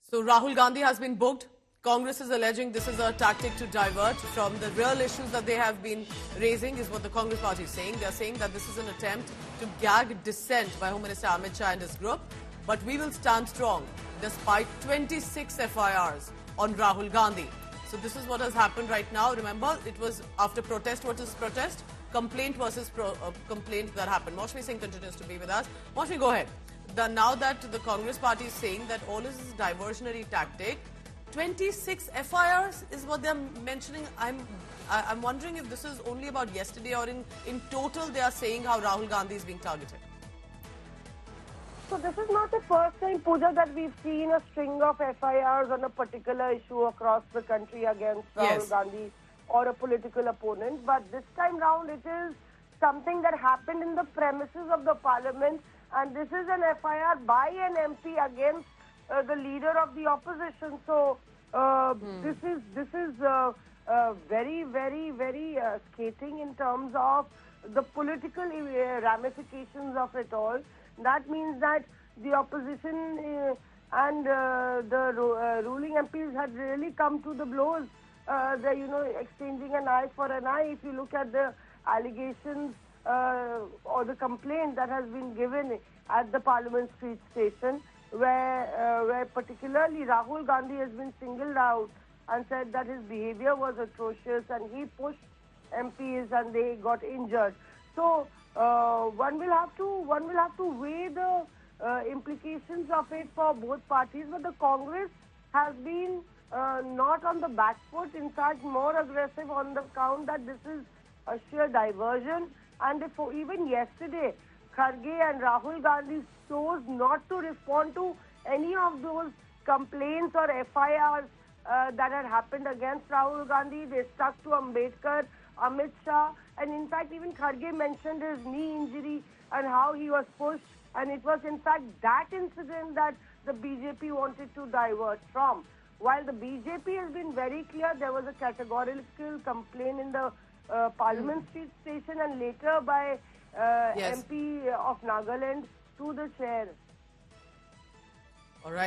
So Rahul Gandhi has been booked. Congress is alleging this is a tactic to divert from the real issues that they have been raising, is what the Congress party is saying. They are saying that this is an attempt to gag dissent by Home Minister Amit Shah and his group. But we will stand strong despite 26 FIRs on Rahul Gandhi. So this is what has happened right now. Remember, it was after protest versus protest, complaint versus complaint that happened. Maushmi Singh continues to be with us. Maushmi, go ahead. Now that the Congress party is saying that all this is a diversionary tactic, 26 FIRs is what they're mentioning. I'm wondering if this is only about yesterday or in total they are saying how Rahul Gandhi is being targeted. So this is not the first time, Pooja, that we've seen a string of FIRs on a particular issue across the country against Rahul Gandhi or a political opponent. But this time round, it is something that happened in the premises of the parliament. And this is an FIR by an MP against the leader of the opposition. So this is very, very, very scathing in terms of the political ramifications of it all. That means that the opposition and the ruling MPs had really come to the blows. They're, exchanging an eye for an eye. If you look at the allegations or the complaint that has been given at the Parliament Street station, where particularly Rahul Gandhi has been singled out and said that his behavior was atrocious and he pushed MPs and they got injured. So one will have to weigh the implications of it for both parties. But the Congress has been not on the back foot, in fact more aggressive on the count that this is a sheer diversion. And even yesterday, Kharge and Rahul Gandhi chose not to respond to any of those complaints or FIRs that had happened against Rahul Gandhi. They stuck to Ambedkar, Amit Shah, and in fact even Kharge mentioned his knee injury and how he was pushed, and it was in fact that incident that the BJP wanted to divert from. While the BJP has been very clear, there was a categorical complaint in the Parliament Street station and later by MP of Nagaland to the chair. All right.